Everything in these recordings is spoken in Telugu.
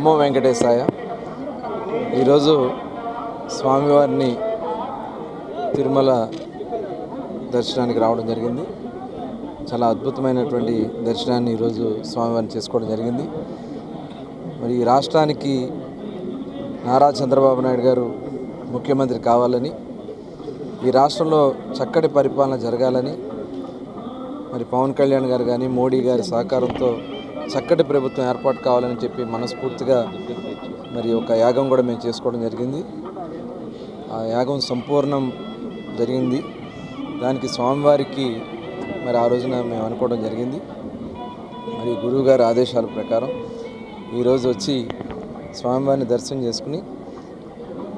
నమో వెంకటేశాయ. ఈరోజు స్వామివారిని తిరుమల దర్శనానికి రావడం జరిగింది. చాలా అద్భుతమైనటువంటి దర్శనాన్ని ఈరోజు స్వామివారిని చేసుకోవడం జరిగింది. మరి ఈ రాష్ట్రానికి నారా చంద్రబాబు నాయుడు గారు ముఖ్యమంత్రి కావాలని, ఈ రాష్ట్రంలో చక్కటి పరిపాలన జరగాలని, మరి పవన్ కళ్యాణ్ గారు కానీ మోడీ గారి సహకారంతో చక్కటి ప్రభుత్వం ఏర్పాటు కావాలని చెప్పి మనస్ఫూర్తిగా మరి ఒక యాగం కూడా మేము చేసుకోవడం జరిగింది. ఆ యాగం సంపూర్ణం జరిగింది. దానికి స్వామివారికి మరి ఆ రోజున మేము అనుకోవడం జరిగింది. మరి గురువుగారి ఆదేశాల ప్రకారం ఈరోజు వచ్చి స్వామివారిని దర్శనం చేసుకుని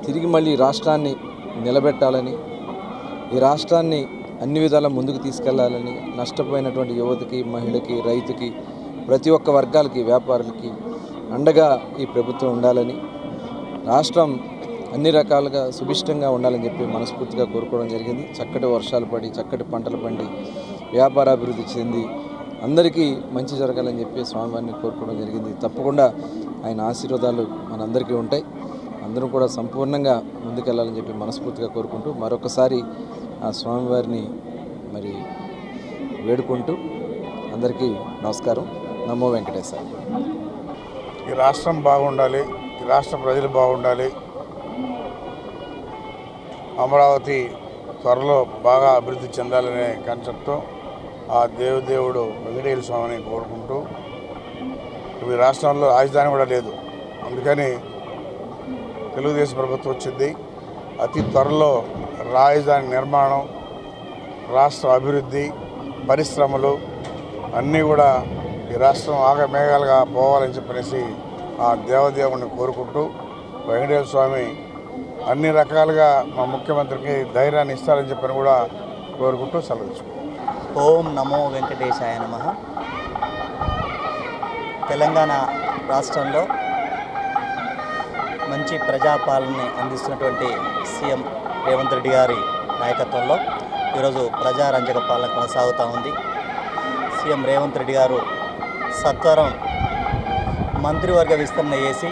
తిరిగి మళ్ళీ రాష్ట్రాన్ని నిలబెట్టాలని, ఈ రాష్ట్రాన్ని అన్ని విధాలా ముందుకు తీసుకెళ్లాలని, నష్టపోయినటువంటి యువతకి, మహిళకి, రైతుకి, ప్రతి ఒక్క వర్గాలకి, వ్యాపారులకి అండగా ఈ ప్రభుత్వం ఉండాలని, రాష్ట్రం అన్ని రకాలుగా సుభిష్టంగా ఉండాలని చెప్పి మనస్ఫూర్తిగా కోరుకోవడం జరిగింది. చక్కటి వర్షాలు పడి, చక్కటి పంటలు పండి, వ్యాపార అభివృద్ధి చెంది అందరికీ మంచి జరగాలని చెప్పి స్వామివారిని కోరుకోవడం జరిగింది. తప్పకుండా ఆయన ఆశీర్వాదాలు మనందరికీ ఉంటాయి. అందరం కూడా సంపూర్ణంగా ముందుకెళ్ళాలని చెప్పి మనస్ఫూర్తిగా కోరుకుంటూ మరొకసారి ఆ స్వామివారిని మరి వేడుకుంటూ అందరికీ నమస్కారం. నమో వెంకటేశ్వర. ఈ రాష్ట్రం బాగుండాలి, ఈ రాష్ట్ర ప్రజలు బాగుండాలి, అమరావతి త్వరలో బాగా అభివృద్ధి చెందాలనే కాన్సెప్ట్తో ఆ దేవుడు వెంకటేశ్వర స్వామిని కోరుకుంటూ, ఈ రాష్ట్రంలో రాజధాని కూడా లేదు, అందుకని తెలుగుదేశం ప్రభుత్వం వచ్చింది. అతి త్వరలో రాజధాని నిర్మాణం, రాష్ట్ర అభివృద్ధి, పరిశ్రమలు అన్నీ కూడా ఈ రాష్ట్రం ఆగమేఘాలుగా పోవాలని చెప్పనేసి ఆ దేవదేవుని కోరుకుంటూ, వెంకటేశ్వర స్వామి అన్ని రకాలుగా మా ముఖ్యమంత్రికి ధైర్యాన్ని ఇస్తారని చెప్పని కూడా కోరుకుంటూ సెలవు. ఓం నమో వెంకటేశాయ నమః. తెలంగాణ రాష్ట్రంలో మంచి ప్రజాపాలనని అందిస్తున్నటువంటి సీఎం రేవంత్ రెడ్డి గారి నాయకత్వంలో ఈరోజు ప్రజారంజక పాలన కొనసాగుతూ ఉంది. సీఎం రేవంత్ రెడ్డి గారు సత్వరం మంత్రివర్గ విస్తరణ చేసి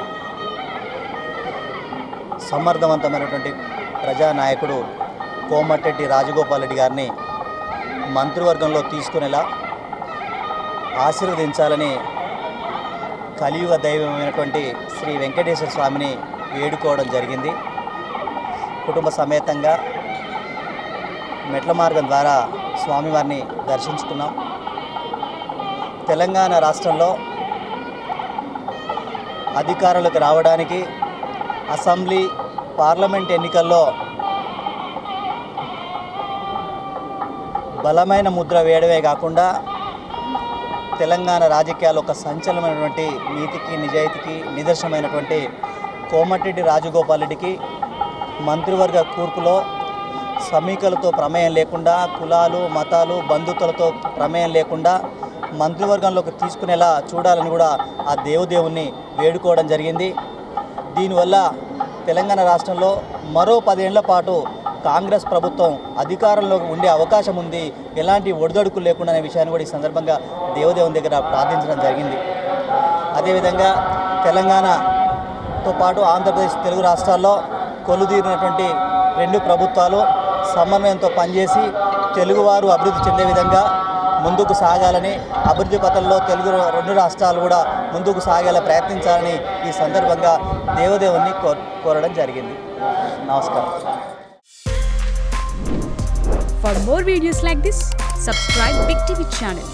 సమర్థవంతమైనటువంటి ప్రజానాయకుడు కోమటిరెడ్డి రాజగోపాల్ రెడ్డి గారిని మంత్రివర్గంలో తీసుకునేలా ఆశీర్వదించాలని కలియుగ దైవమైనటువంటి శ్రీ వెంకటేశ్వర స్వామిని వేడుకోవడం జరిగింది. కుటుంబ సమేతంగా మెట్ల మార్గం ద్వారా స్వామివారిని దర్శించుకున్నాం. తెలంగాణ రాష్ట్రంలో అధికారులకు రావడానికి అసెంబ్లీ, పార్లమెంట్ ఎన్నికల్లో బలమైన ముద్ర వేయడమే కాకుండా తెలంగాణ రాజకీయాలు ఒక సంచలనమైనటువంటి నీతికి, నిజాయితీకి నిదర్శనమైనటువంటి కోమటిరెడ్డి రాజగోపాల్ రెడ్డికి మంత్రివర్గ కూర్పులో సమీకలతో ప్రమేయం లేకుండా, కులాలు, మతాలు, బంధుత్వాలతో ప్రమేయం లేకుండా మంత్రివర్గంలోకి తీసుకునేలా చూడాలని కూడా ఆ దేవుని వేడుకోవడం జరిగింది. దీనివల్ల తెలంగాణ రాష్ట్రంలో మరో 10 ఏళ్ల పాటు కాంగ్రెస్ ప్రభుత్వం అధికారంలో ఉండే అవకాశం ఉంది, ఎలాంటి ఒడిదొడుకులు లేకుండా అనే విషయాన్ని కూడా ఈ సందర్భంగా దేవుని దగ్గర ప్రార్థించడం జరిగింది. అదేవిధంగా తెలంగాణతో పాటు ఆంధ్రప్రదేశ్, తెలుగు రాష్ట్రాల్లో కొలుదీరినటువంటి 2 ప్రభుత్వాలు సమన్వయంతో పనిచేసి తెలుగువారు అభివృద్ధి చెందే విధంగా ముందుకు సాగాలని, అభివృద్ధి పథంలో తెలుగు 2 రాష్ట్రాలు కూడా ముందుకు సాగేలా ప్రయత్నించాలని ఈ సందర్భంగా దేవుని కోరడం జరిగింది. నమస్కారం. For more videos like this, subscribe Big TV channel.